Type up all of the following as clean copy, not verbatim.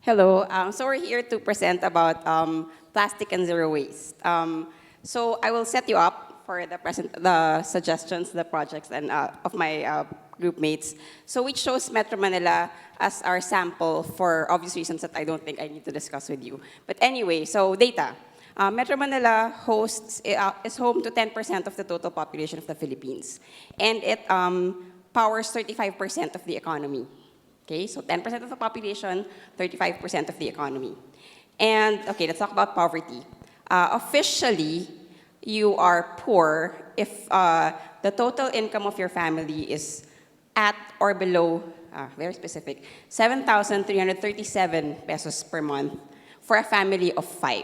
Hello. So we're here to present about plastic and zero waste. So I will set you up for the suggestions, the projects, and of my group mates. So we chose Metro Manila as our sample for obvious reasons that I don't think I need to discuss with you. But anyway, so data. Metro Manila is home to 10% of the total population of the Philippines, and it powers 35% of the economy. Okay, so 10% of the population, 35% of the economy. And okay, let's talk about poverty. Officially, you are poor if the total income of your family is at or below, very specific, 7,337 pesos per month for a family of 5,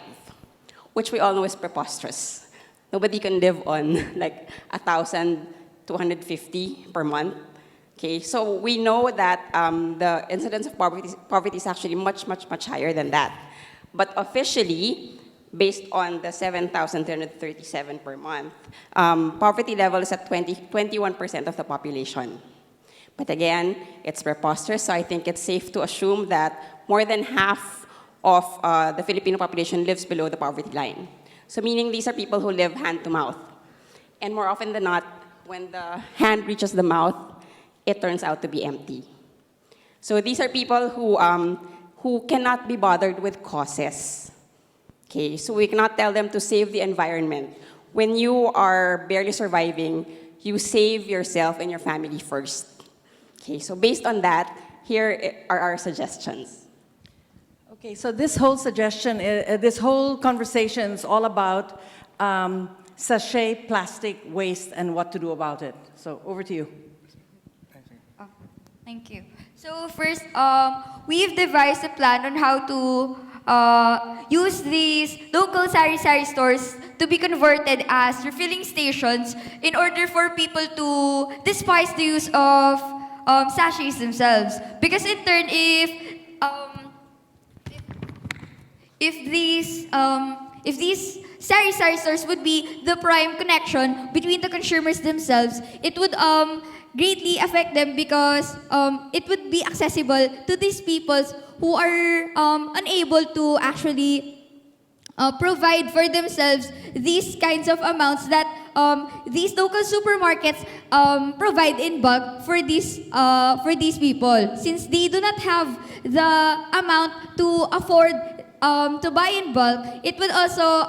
which we all know is preposterous. Nobody can live on like 1,250 per month. Okay, so we know that the incidence of poverty is actually much higher than that. But officially, based on the 7,337 per month, poverty level is at 21% of the population. But again, it's preposterous, so I think it's safe to assume that more than half of the Filipino population lives below the poverty line. So meaning these are people who live hand to mouth. And more often than not, when the hand reaches the mouth, it turns out to be empty. So these are people who cannot be bothered with causes. Okay, so we cannot tell them to save the environment. When you are barely surviving, you save yourself and your family first. Okay, so based on that, here are our suggestions. Okay, so this whole suggestion, this whole conversation is all about sachet plastic waste and what to do about it. So over to you. Thank you. So first, we've devised a plan on how to use these local sari-sari stores to be converted as refilling stations in order for people to despise the use of sachets themselves. Because in turn, if these sari-sari stores would be the prime connection between the consumers themselves, it would greatly affect them because it would be accessible to these people who are unable to actually provide for themselves these kinds of amounts that these local supermarkets provide in bulk for these people. Since they do not have the amount to afford to buy in bulk, it would also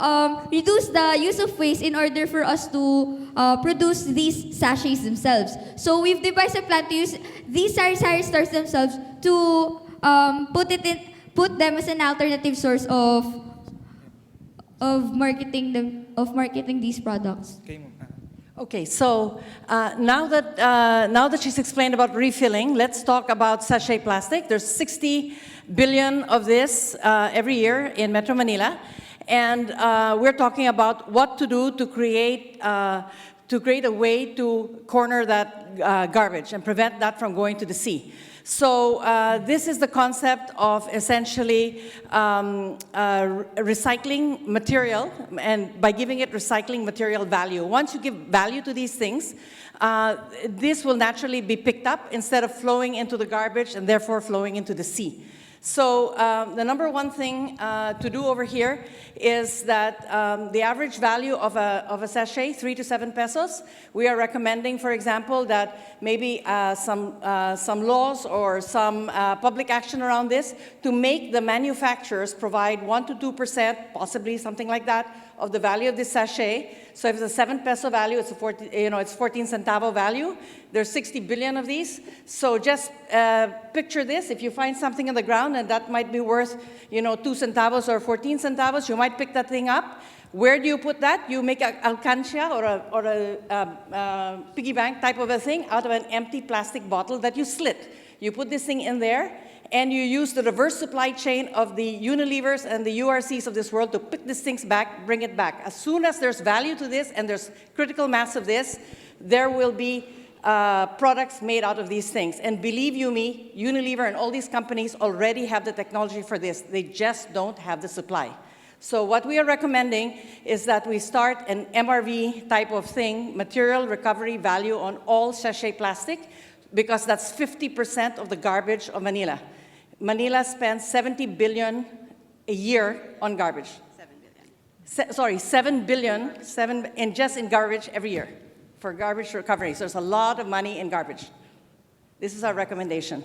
reduce the use of waste in order for us to produce these sachets themselves. So we've devised a plan to use these sari-sari stores themselves to put them as an alternative source of marketing these products. Okay, so now that she's explained about refilling, let's talk about sachet plastic. There's 60 billion of this every year in Metro Manila, and we're talking about what to do to create a way to corner that garbage and prevent that from going to the sea. So this is the concept of essentially recycling material, and by giving it recycling material value. Once you give value to these things, this will naturally be picked up instead of flowing into the garbage and therefore flowing into the sea. So the number one thing to do over here is that the average value of a sachet, 3 to 7 pesos. We are recommending, for example, that maybe some laws or some public action around this to make the manufacturers provide 1 to 2%, possibly something like that, of the value of this sachet. So if it's a 7 peso value, it's 14 centavo value. There's 60 billion of these. So just picture this: if you find something on the ground and that might be worth, 2 centavos or 14 centavos, you might pick that thing up. Where do you put that? You make a alcancia or a piggy bank type of a thing out of an empty plastic bottle that you slit. You put this thing in there, and you use the reverse supply chain of the Unilevers and the URCs of this world to pick these things back, bring it back. As soon as there's value to this and there's critical mass of this, there will be products made out of these things. And believe you me, Unilever and all these companies already have the technology for this. They just don't have the supply. So what we are recommending is that we start an MRV type of thing, material recovery value on all sachet plastic, because that's 50% of the garbage of Manila. Manila spends 70 billion a year on garbage. 7 billion, just in garbage every year for garbage recovery. So there's a lot of money in garbage. This is our recommendation.